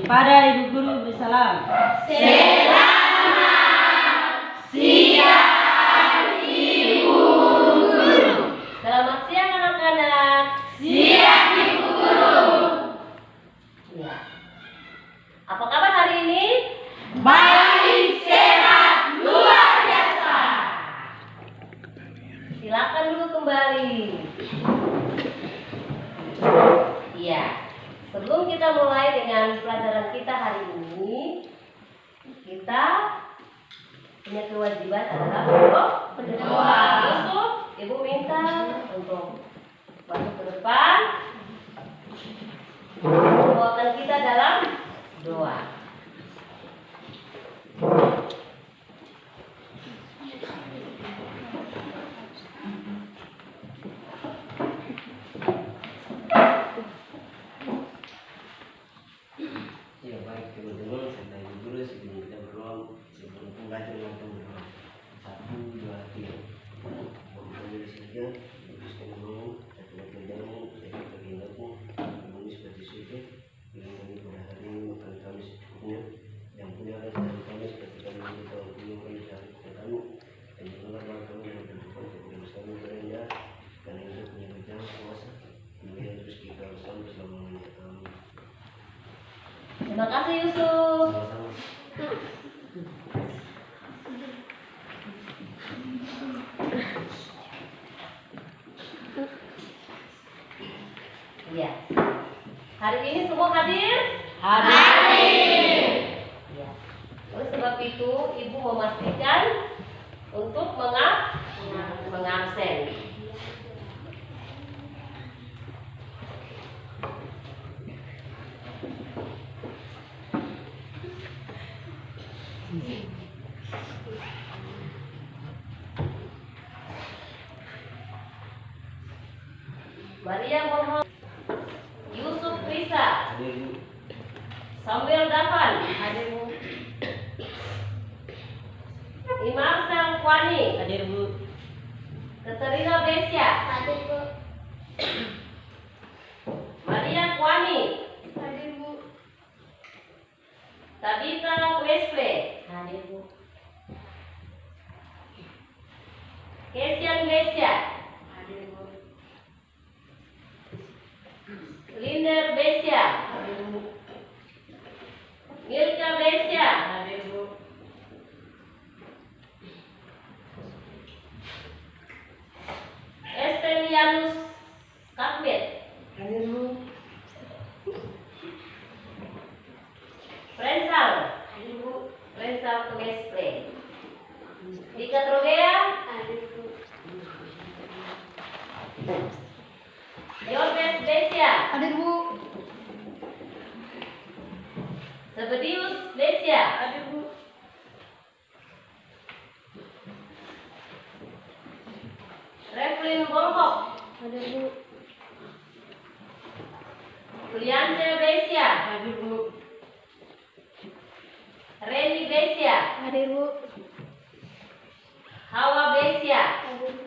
Kepada Ibu Guru bersalam. Selamat siang Ibu Guru. Selamat siang anak-anak. Siang Ibu Guru. Ya. Apa kabar hari ini? Baik, sehat, luar biasa. Silakan dulu kembali. Iya. Sebelum kita mulai dengan pelajaran kita hari ini, kita punya kewajiban adalah berdoa. Yusuf, Ibu minta untuk masuk ke depan, membawakan kita dalam doa. Ya baik teman-teman, sampai Ibu Guru sebelum kita berdoa, sebelum pembaca langsung berdoa. 1, 2, 3. Mengambil saja, teruskan dulu, satu kerjamu, satu kehendakmu, kami seperti surga, yang kami pada hari ini makan kami secukupnya, yang punya rasa dari kami seperti kami berdoa punya kami cari kepada kami, dan janganlah kami yang berdoa kepada kami berendah, karena itu punya kerjaan kuasa, kemudian terus kita sampai selamanya. Amin. Terima kasih Yusuf. Iya. Hari ini semua hadir? Hadir. Iya. Oleh sebab itu, Ibu memastikan untuk mengabsen. Maria Mohamad, Yusuf Risa, Hadir Bu. Samuel Davan, hadir Bu. Imam Kwani, Hadir Bu. Katerina Besya, Hadir Bu. Maria Kwani, Hadir Bu. Tabita Kwespe, hadir Bu. Kesian Besya, hadir Bu. Linder Besya, hadir Bu. Milka Besya, hadir Bu. Estelianus Kakbet, hadir Bu. Prensal, hadir Bu. Prensal Kwespe. Dika Trogea, Hadir Bu. Yorbes Besya, Hadir Bu. Sebedius Besya, Hadir Bu. Reflin Borhok, Hadir Bu. Juliance Besya, Hadir Bu. Reni Besya, Hadir Bu. Hawa Besya, Hadir Bu.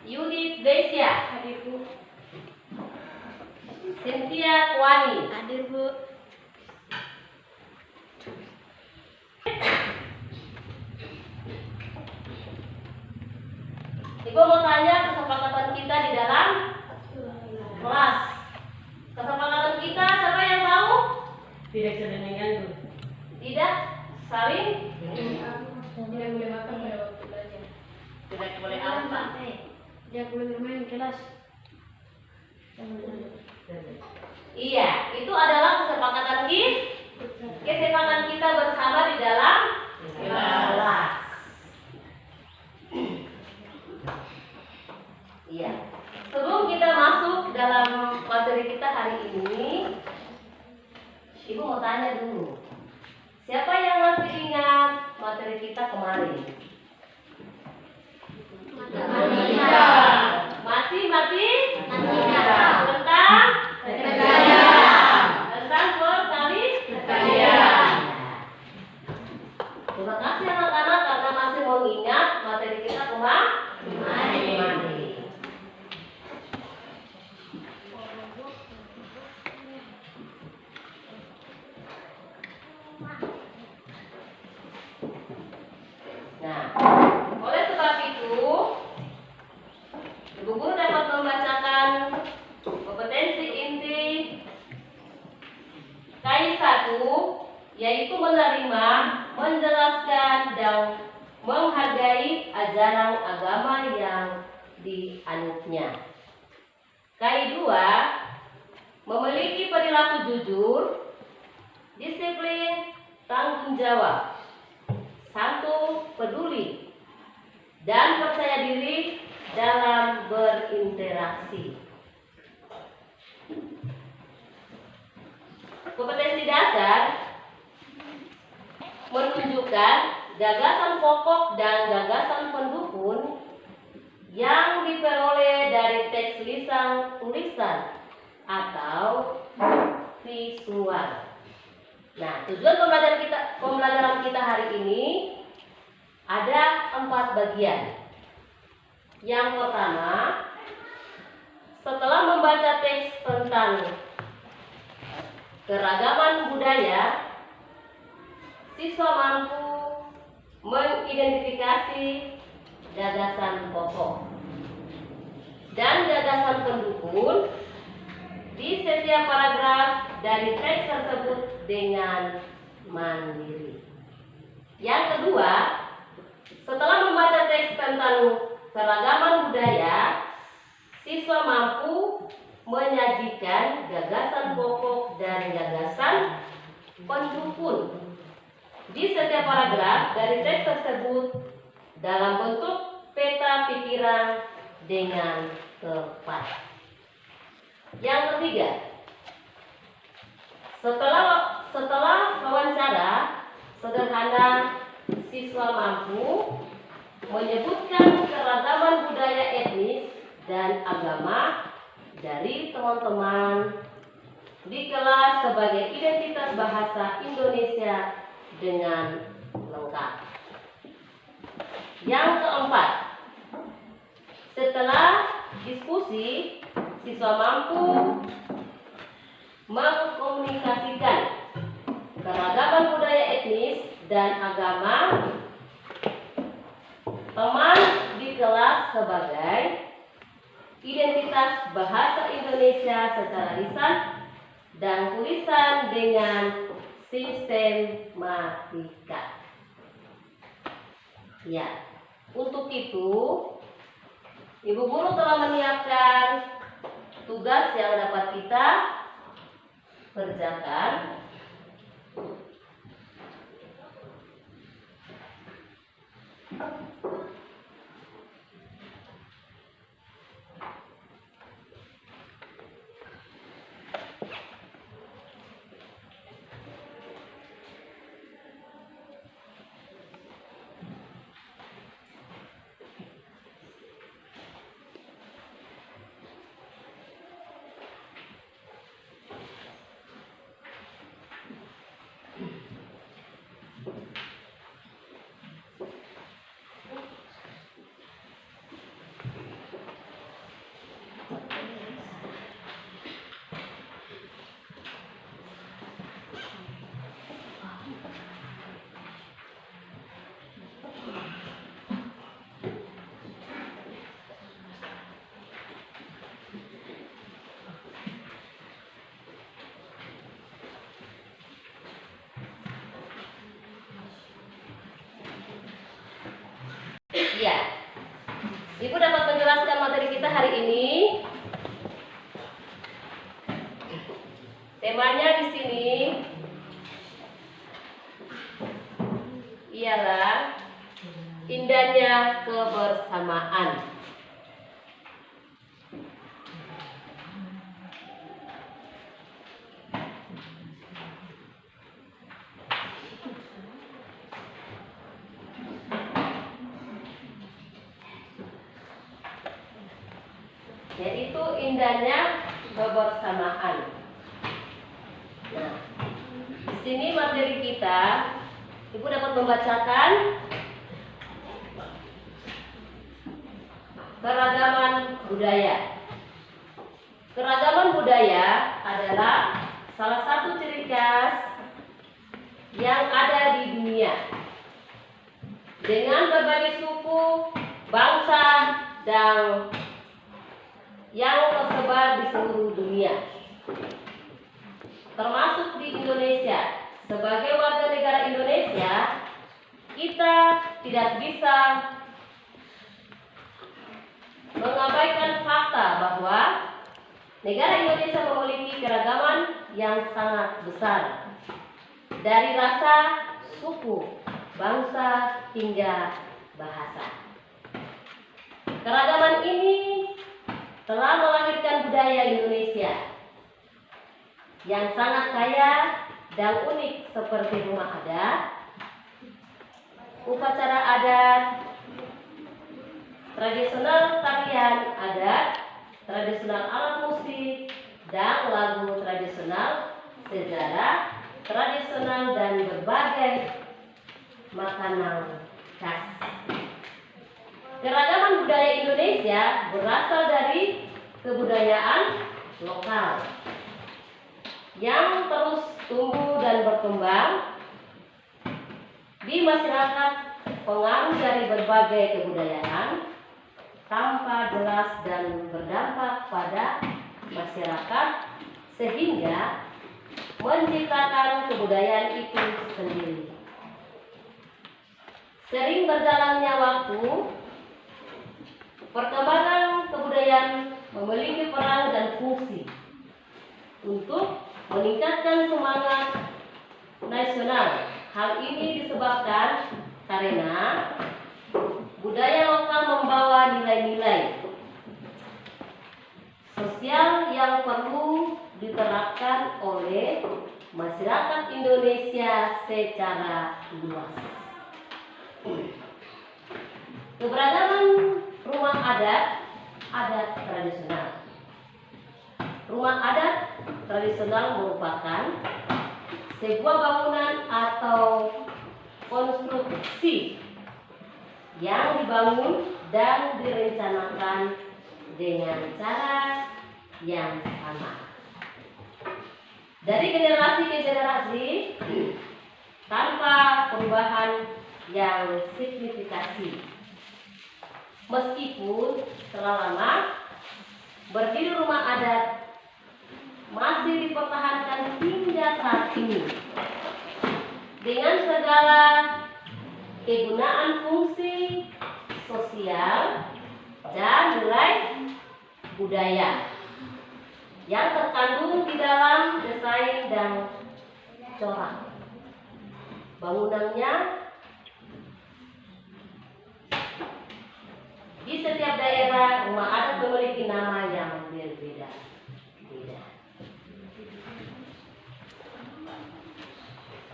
Yudit Besya, Hadir Bu. Cynthia Kwani. Hadir Bu. Ibu mau tanya kesepakatan kita di dalam kelas. Kesepakatan kita siapa yang tahu? Tidak saling mengganggu. Tidak saling, Tidak boleh makan pada waktu belajar. tidak boleh apa. Tidak boleh bermain di kelas. Iya, itu adalah kesepakatan kita bersama di dalam kelas. Iya. Sebelum kita masuk dalam materi kita hari ini, Ibu mau tanya dulu. Siapa yang masih ingat materi kita kemarin? Mati. Tentang bertali. Terima kasih anak-anak karena masih mengingat materi kita kemarin. agama yang dianutnya. K2, memiliki perilaku jujur, disiplin, tanggung jawab, 1. Peduli dan percaya diri dalam berinteraksi. Kompetensi dasar menunjukkan gagasan pokok dan gagasan pendukung yang diperoleh dari teks tulisan atau visual. Nah, tujuan pembelajaran kita hari ini ada 4 bagian. Yang pertama, setelah membaca teks tentang keragaman budaya, siswa mampu mengidentifikasi gagasan pokok dan gagasan pendukung di setiap paragraf dari teks tersebut dengan mandiri. Yang kedua, setelah membaca teks tentang keragaman budaya, siswa mampu menyajikan gagasan pokok dan gagasan pendukung di setiap paragraf dari teks tersebut dalam bentuk peta pikiran dengan tepat. Yang ketiga, setelah wawancara sederhana, siswa mampu menyebutkan keragaman budaya etnis dan agama dari teman-teman di kelas sebagai identitas bahasa Indonesia dengan lengkap. Yang keempat, setelah diskusi, siswa mampu mengkomunikasikan keragaman budaya etnis dan agama teman di kelas sebagai identitas bahasa Indonesia secara lisan dan tulisan dengan sistematika. Ya, untuk itu Ibu Guru telah menyiapkan tugas yang dapat kita kerjakan. Ya, Ibu dapat menjelaskan materi kita hari ini. Temanya di sini ialah indahnya kebersamaan. Yaitu indahnya kebersamaan. Nah, di sini materi kita, Ibu dapat membacakan keragaman budaya. Keragaman budaya adalah salah satu ciri khas yang ada di dunia, dengan berbagai suku, bangsa, dan yang tersebar di seluruh dunia, termasuk di Indonesia. Sebagai warga negara Indonesia, kita tidak bisa Negara Indonesia memiliki keragaman yang sangat besar, dari rasa, suku, bangsa, hingga bahasa. Keragaman ini telah melahirkan budaya Indonesia yang sangat kaya dan unik seperti rumah adat, upacara adat, tradisional tarian adat, tradisional alat musik, dan lagu tradisional, sejarah, tradisional, dan berbagai makanan khas. Keragaman budaya Indonesia berasal dari kebudayaan lokal yang terus tumbuh dan berkembang di masyarakat. Pengaruh dari berbagai kebudayaan tanpa jelas dan berdampak pada masyarakat sehingga menciptakan kebudayaan itu sendiri. Sering berjalannya waktu, perkembangan kebudayaan memiliki peran dan fungsi untuk meningkatkan semangat nasional. Hal ini disebabkan karena budaya lokal membawa nilai-nilai sosial yang perlu diterapkan oleh masyarakat Indonesia secara luas. Keberagaman rumah adat tradisional. Rumah adat tradisional merupakan sebuah bangunan atau konstruksi yang dibangun dan direncanakan dengan cara yang sama dari generasi ke generasi tanpa perubahan yang signifikan. Meskipun telah lama berdiri, rumah adat masih dipertahankan hingga saat ini dengan segala kegunaan fungsi sosial dan nilai budaya yang terkandung di dalam desain dan corak bangunannya. Di setiap daerah, rumah adat memiliki nama yang berbeda-beda.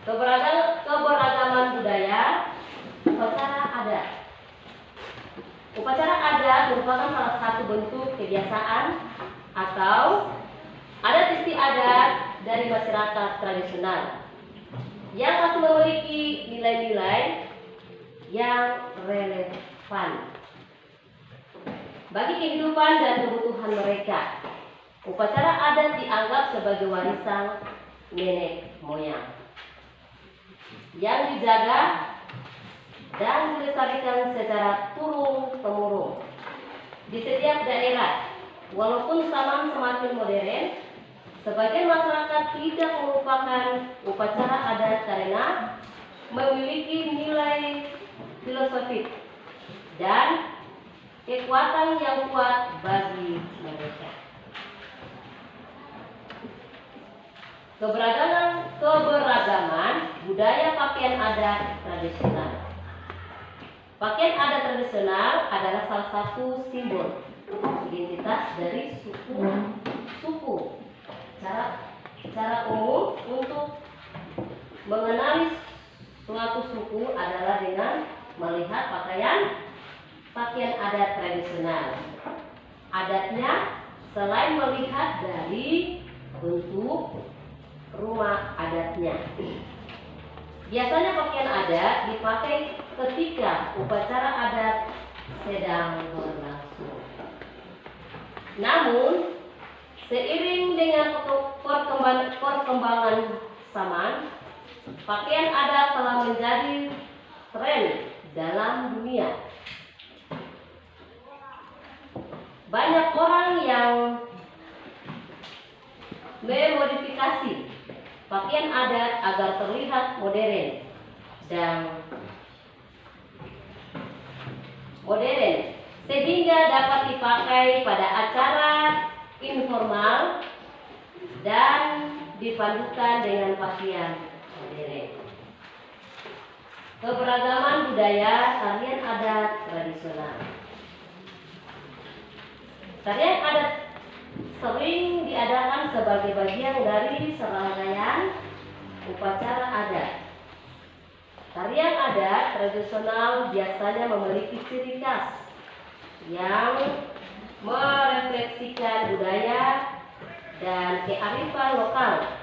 Keberagaman budaya. Upacara adat. Upacara adat merupakan salah satu bentuk kebiasaan atau adat istiadat dari masyarakat tradisional yang masih memiliki nilai-nilai yang relevan bagi kehidupan dan kebutuhan mereka. Upacara adat dianggap sebagai warisan nenek moyang yang dijaga dan dilestarikan secara turun-temurun di setiap daerah. Walaupun zaman semakin modern, sebagian masyarakat tidak melupakan upacara adat karena memiliki nilai filosofis dan kekuatan yang kuat bagi mereka. Keberagaman budaya pakaian adat tradisional. Pakaian adat tradisional adalah salah satu simbol identitas dari suku. Cara umum untuk mengenali suatu suku adalah dengan melihat pakaian adat tradisional. Adatnya selain melihat dari bentuk rumah adatnya. Biasanya pakaian adat dipakai ketika upacara adat sedang berlangsung. Namun, seiring dengan perkembangan zaman, pakaian adat telah menjadi tren dalam dunia. Banyak orang yang memodifikasi pakaian adat agar terlihat modern sehingga dapat dipakai pada acara informal, dan dipadukan dengan pakaian modern. Keberagaman budaya tarian adat tradisional. Tarian adat sering diadakan sebagai bagian dari serangkaian upacara adat. Tarian adat tradisional biasanya memiliki ciri khas yang merefleksikan budaya dan kearifan lokal.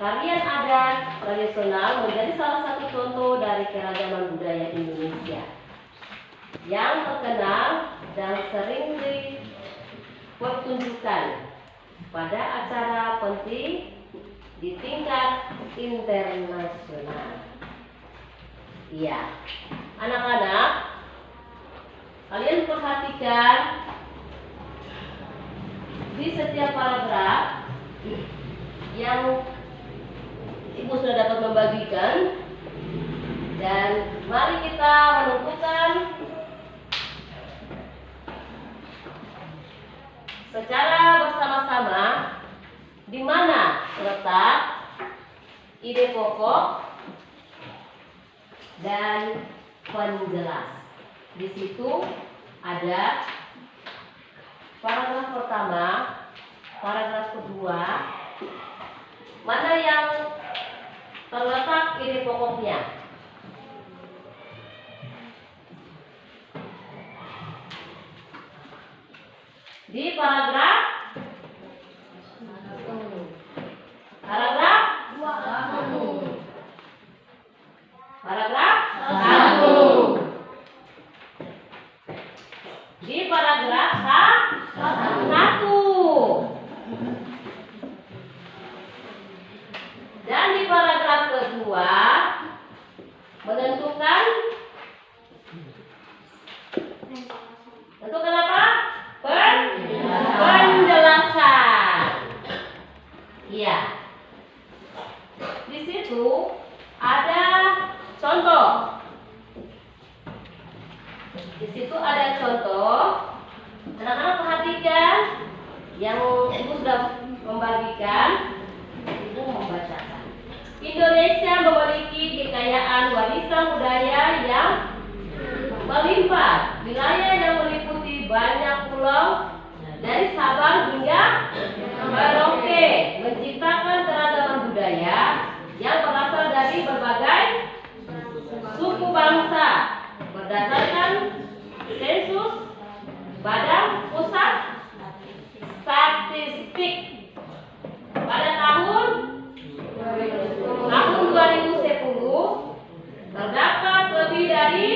Tarian adat tradisional menjadi salah satu contoh dari keragaman budaya Indonesia yang terkenal dan sering dipertunjukkan pada acara penting di tingkat internasional. Iya, anak-anak, kalian perhatikan di setiap paragraf yang Ibu sudah dapat membagikan, dan mari kita menentukan secara bersama-sama di mana letak ide pokok dan penjelas. Di situ ada paragraf pertama, paragraf kedua, mana yang terletak ide pokoknya. Di paragraf satu. Di paragraf satu. Dan di paragraf kedua menentukan apa? Penjelasan. Iya. Di situ ada contoh. Di situ ada contoh. Anak-anak perhatikan yang Ibu sudah membagikan. Ibu membacakan. Indonesia memiliki kekayaan warisan budaya yang melimpah. Wilayah yang meliputi banyak pulau dari Sabang hingga Merauke, menciptakan keragaman budaya yang berasal dari berbagai suku bangsa berdasarkan sensus Badan Pusat Statistik pada tahun 2010 terdapat lebih dari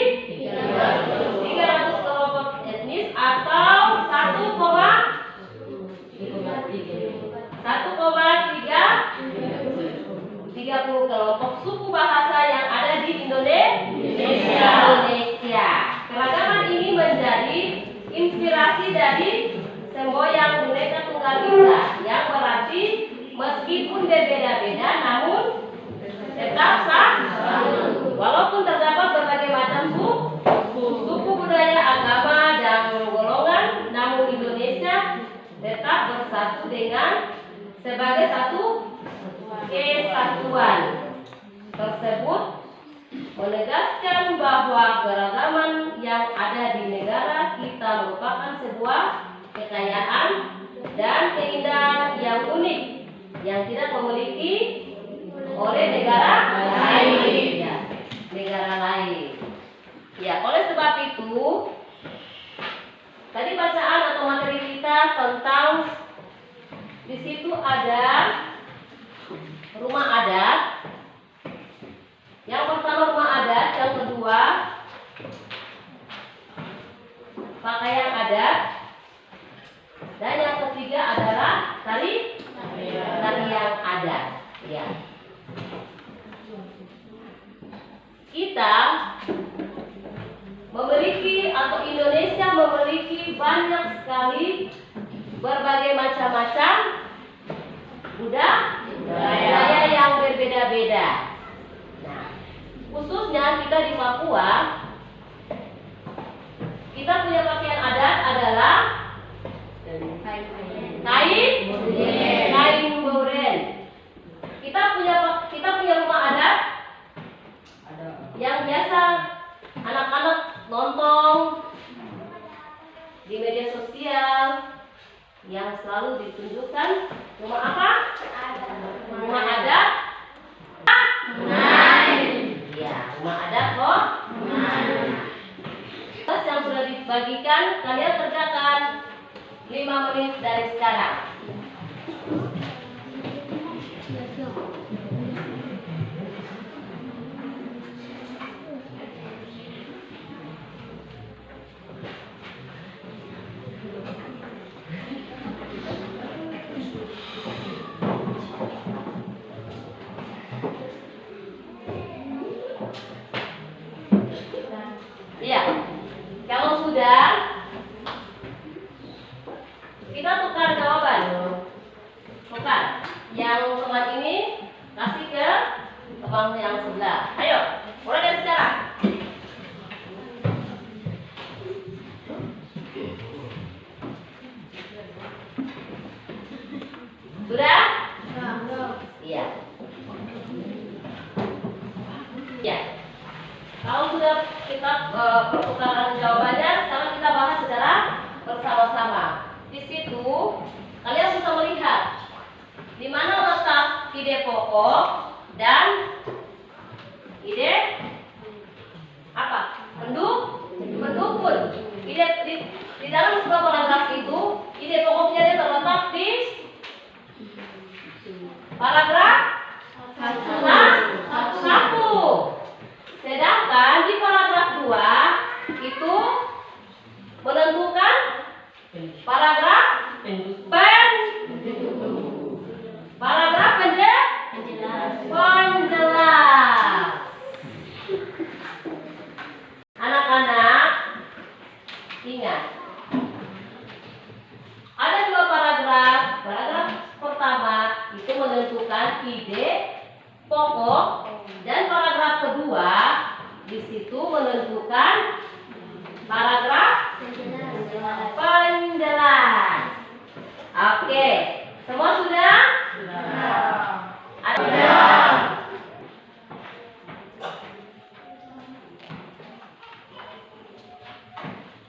300 kelompok etnis atau 1,30 kelompok suku bahasa yang ada di Indonesia. Keragaman ini menjadi inspirasi dari semboyan Bhinneka Tunggal Ika, yang berarti meskipun berbeda-beda namun tetap satu. Walaupun terdapat berbagai macam suku budaya, agama, dan golongan, namun Indonesia tetap bersatu dengan sebagai satu kesatuan. Tersebut menegaskan bahwa keragaman yang ada di negara kita merupakan sebuah kekayaan dan keindahan yang unik yang tidak memiliki oleh negara lain. Ya, negara lain. Ya, oleh sebab itu tadi bacaan atau materi kita tentang di situ ada rumah adat. Yang pertama rumah adat, yang kedua pakaian adat, dan yang ketiga adalah tarian adat. Ya. Kita memiliki atau Indonesia memiliki banyak sekali berbagai macam-macam budaya yang berbeda-beda. Nah, khususnya kita di Papua, kita punya pakaian adat adalah Kain buren. Kita punya rumah adat Ada. yang biasa anak-anak nonton di media sosial yang selalu ditunjukkan rumah apa? Rumah adat. Ya, rumah adat kok. Tugas yang sudah dibagikan kalian kerjakan 5 menit dari sekarang. Iya, kalau sudah kita tukar jawaban. Tukar. Yang teman ini kasih ke teman yang sebelah. Ayo, mulai dari sekarang. Sudah? Iya. Iya. Kalau sudah kita pertukaran jawabannya, sekarang kita bahas secara bersama-sama. Di situ kalian bisa melihat di mana letak ide pokok dan ide apa? Pendukun. Ide di dalam sebuah paragraf itu, ide pokoknya dia terletak di paragraf 1. Sedangkan di paragraf 2 itu menentukan paragraf paragraf penjelas. Anak-anak ingat, ada 2 paragraf. Paragraf pertama itu menentukan ide pokok dan paragraf kedua di situ menentukan paragraf penjelas. Oke, semua sudah? Ada.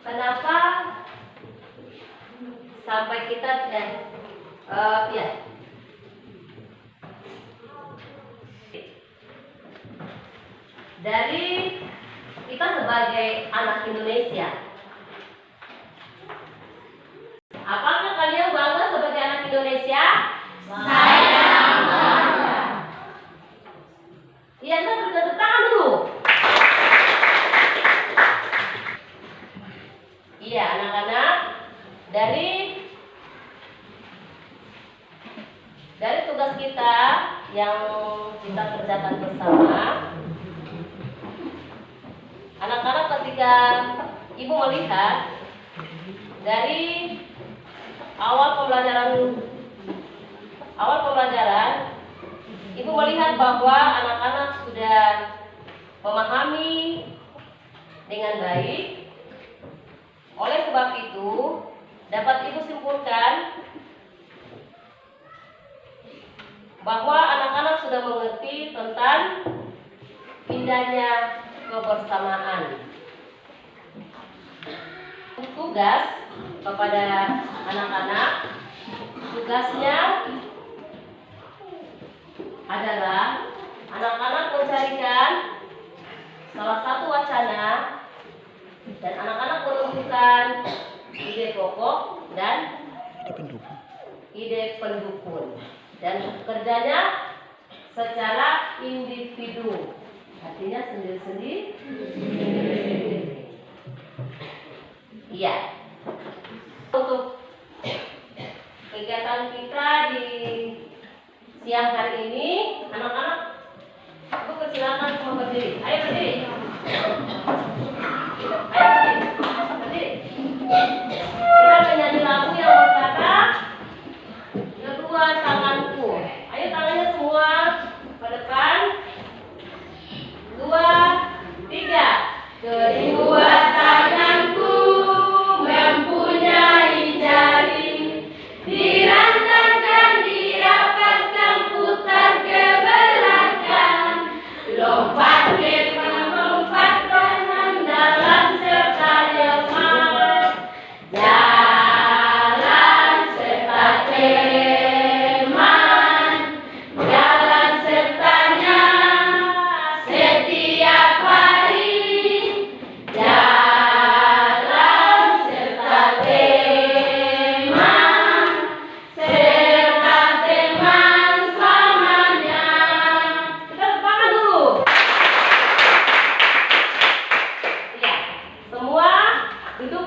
Kenapa sampai kita ya. Dari kita sebagai anak Indonesia, apakah kalian bangga sebagai anak Indonesia? Saya bangga. Iya, kita bertepuk tangan dulu. Iya, anak-anak, dari tugas kita yang kita kerjakan bersama, anak-anak ketika ibu melihat dari awal pembelajaran, ibu melihat bahwa anak-anak sudah memahami dengan baik. Oleh sebab itu, dapat ibu simpulkan bahwa anak-anak sudah mengerti tentang indahnya kebersamaan. Tugas kepada anak-anak, tugasnya adalah anak-anak mencarikan salah satu wacana dan anak-anak menentukan ide pokok dan ide pendukung, dan kerjanya secara individu, artinya sendiri-sendiri. Iya. Untuk kegiatan kita di siang hari ini, anak-anak, aku persilakan semua berdiri. Ayo berdiri. Ayo berdiri. Kita menyanyi lagu yang berkata, kedua tanganku. Ayo tangannya semua ke depan. 2, 3. Kedua tanganku mempunyai jari,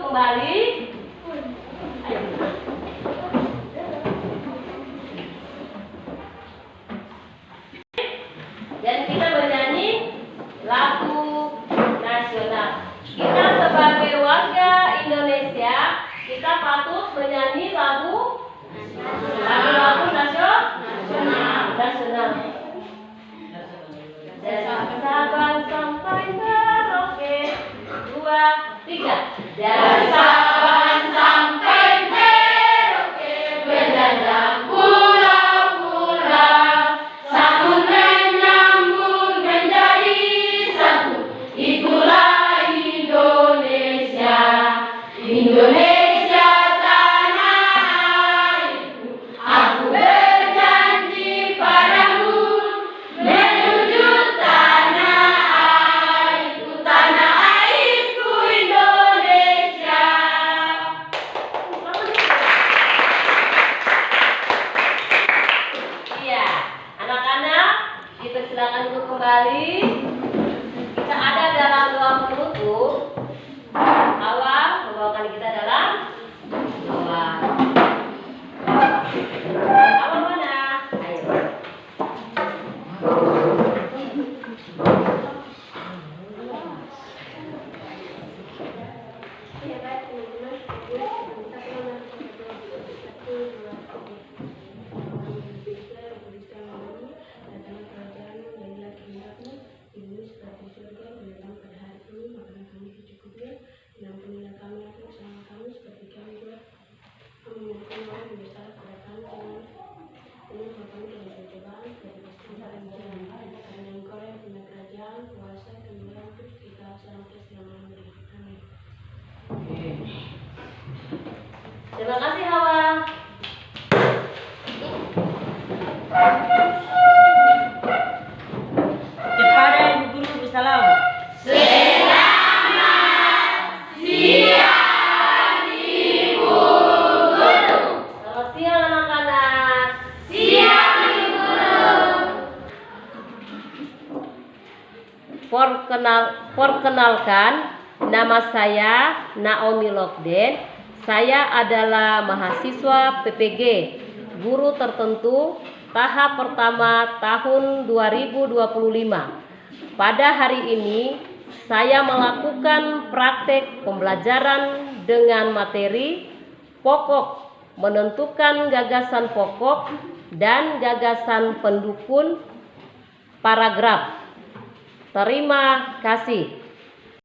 kembali. Ayo. Dan kita bernyanyi lagu nasional. Kita sebagai warga Indonesia, kita patut menyanyi lagu nasional. Dari Sabang sampai Merauke, 2, 3. Dari Sabang sampai Merauke, berdendang pulau-pulau, sambut menyambut menjadi satu. Itulah Indonesia, Indonesia tanah airku. Aku berjanji padamu menuju tanah airku Indonesia. Iya, anak-anak dipersilakan untuk kembali. Kita ada dalam doa penutup. Awal membawakan kita dalam doa. Awal mana? Ayo. Ya baik teman-teman, kita kenal satu, dua, tiga. Datang kerajaanmu, jadilah kehendakmu di bumi seperti surga. Berikan pada hari ini makanan kami secukupnya, dan ampunilah kami akan kesalahan kami seperti kami juga mengampuni orang yang bersalah pada kami. Jangan kami dalam pencobaan, tetapi pastikan kami jalan. Karena Engkau yang punya kerajaan, kuasa, kemuliaan untuk kita sampai selama-lamanya. Amin. Terima kasih Hawa. Kepada Ibu Guru bersalam. Selamat siang anak-anak. Siang Ibu Guru. Perkenalkan, nama saya Naomi Lokden. Saya adalah mahasiswa PPG Guru Tertentu tahap pertama tahun 2025. Pada hari ini saya melakukan praktek pembelajaran dengan materi pokok, menentukan gagasan pokok dan gagasan pendukung paragraf. Terima kasih.